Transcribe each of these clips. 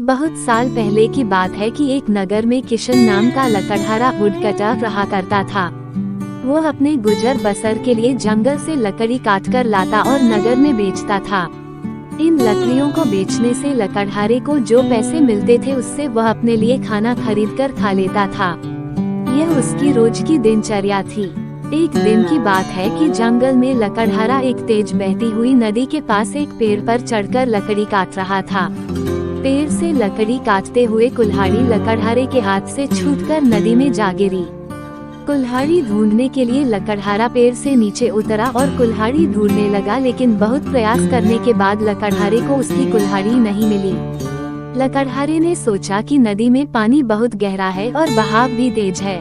बहुत साल पहले की बात है कि एक नगर में किशन नाम का लकड़हारा वुडकटर रहा करता था। वो अपने गुजर बसर के लिए जंगल से लकड़ी काटकर लाता और नगर में बेचता था। इन लकड़ियों को बेचने से लकड़हारे को जो पैसे मिलते थे उससे वह अपने लिए खाना खरीदकर खा लेता था। यह उसकी रोज की दिनचर्या थी। एक दिन की बात है कि जंगल में लकड़हारा एक तेज बहती हुई नदी के पास एक पेड़ पर चढ़कर लकड़ी काट रहा था। पेड़ से लकड़ी काटते हुए कुल्हाड़ी लकड़हारे के हाथ से छूटकर नदी में जा गिरी। कुल्हाड़ी ढूंढने के लिए लकड़हारा पेड़ से नीचे उतरा और कुल्हाड़ी ढूंढने लगा, लेकिन बहुत प्रयास करने के बाद लकड़हारे को उसकी कुल्हाड़ी नहीं मिली। लकड़हारे ने सोचा कि नदी में पानी बहुत गहरा है और बहाव भी तेज है।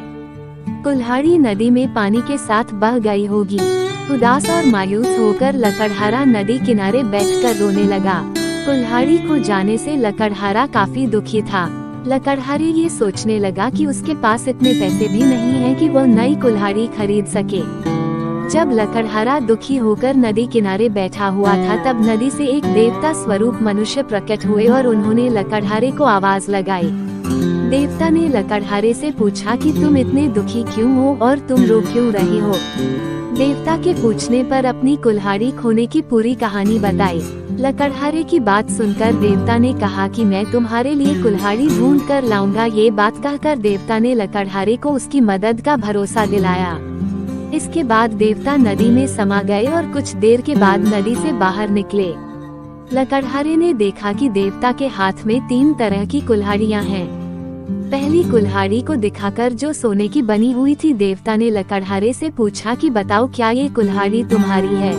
कुल्हाड़ी नदी में पानी के साथ बह गई होगी। उदास और मायूस होकर लकड़हारा नदी किनारे बैठकर रोने लगा। कुल्हाड़ी खो जाने से लकड़हारा काफी दुखी था। लकड़हारे ये सोचने लगा कि उसके पास इतने पैसे भी नहीं हैं कि वह नई कुल्हाड़ी खरीद सके। जब लकड़हारा दुखी होकर नदी किनारे बैठा हुआ था, तब नदी से एक देवता स्वरूप मनुष्य प्रकट हुए और उन्होंने लकड़हारे को आवाज लगाई। देवता ने लकड़हारे से पूछा कि तुम इतने दुखी क्यों हो और तुम रो क्यों रही हो। देवता के पूछने पर अपनी कुल्हाड़ी खोने की पूरी कहानी बताई। लकड़हारे की बात सुनकर देवता ने कहा कि मैं तुम्हारे लिए कुल्हाड़ी ढूंढ कर लाऊंगा। ये बात कहकर देवता ने लकड़हारे को उसकी मदद का भरोसा दिलाया। इसके बाद देवता नदी में समा गए और कुछ देर के बाद नदी से बाहर निकले। लकड़हारे ने देखा कि देवता के हाथ में 3 तरह की कुल्हाड़ियां हैं। पहली कुल्हाड़ी को दिखाकर जो सोने की बनी हुई थी, देवता ने लकड़हारे से पूछा कि बताओ क्या ये कुल्हाड़ी तुम्हारी है।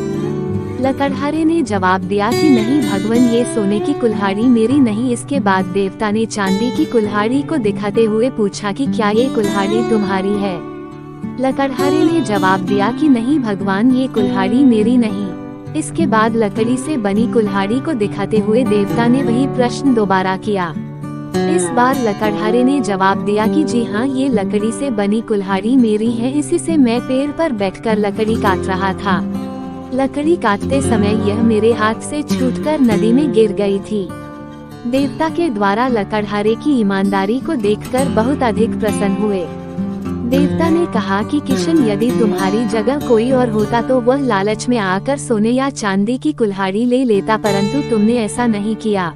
लकड़हारे ने जवाब दिया कि नहीं भगवान, ये सोने की कुल्हाड़ी मेरी नहीं। इसके बाद देवता ने चांदी की कुल्हाड़ी को दिखाते हुए पूछा कि क्या ये कुल्हाड़ी तुम्हारी है। लकड़हारे ने जवाब दिया कि नहीं भगवान, ये कुल्हाड़ी मेरी नहीं। इसके बाद लकड़ी से बनी कुल्हाड़ी को दिखाते हुए देवता ने वही प्रश्न दोबारा किया। इस बार लकड़हारे ने जवाब दिया कि जी हाँ, ये लकड़ी से बनी कुल्हाड़ी मेरी है। इसी से मैं पेड़ पर बैठकर लकड़ी काट रहा था। लकड़ी काटते समय यह मेरे हाथ से छूटकर नदी में गिर गई थी। देवता के द्वारा लकड़हारे की ईमानदारी को देखकर बहुत अधिक प्रसन्न हुए। देवता ने कहा कि किशन, यदि तुम्हारी जगह कोई और होता तो वह लालच में आकर सोने या चांदी की कुल्हाड़ी ले लेता, परंतु तुमने ऐसा नहीं किया।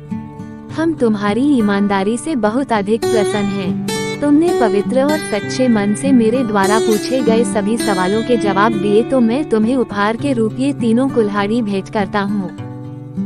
हम तुम्हारी ईमानदारी से बहुत अधिक प्रसन्न हैं। तुमने पवित्र और सच्चे मन से मेरे द्वारा पूछे गए सभी सवालों के जवाब दिए, तो मैं तुम्हें उपहार के रूप ये तीनों कुल्हाड़ी भेंट करता हूँ।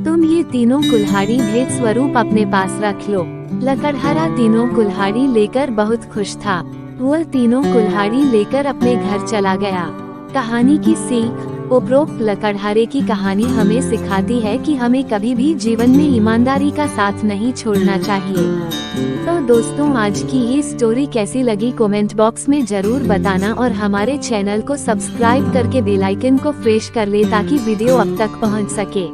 तुम ये तीनों कुल्हाड़ी भेंट स्वरूप अपने पास रख लो। लकड़हारा तीनों कुल्हाड़ी लेकर बहुत खुश था। वह तीनों कुल्हाड़ी लेकर अपने घर चला गया। कहानी की सीख। उपरोक्त लकड़हारे की कहानी हमें सिखाती है कि हमें कभी भी जीवन में ईमानदारी का साथ नहीं छोड़ना चाहिए। तो दोस्तों, आज की ये स्टोरी कैसी लगी कमेंट बॉक्स में जरूर बताना और हमारे चैनल को सब्सक्राइब करके बेल आइकन को प्रेस कर ले ताकि वीडियो अब तक पहुंच सके।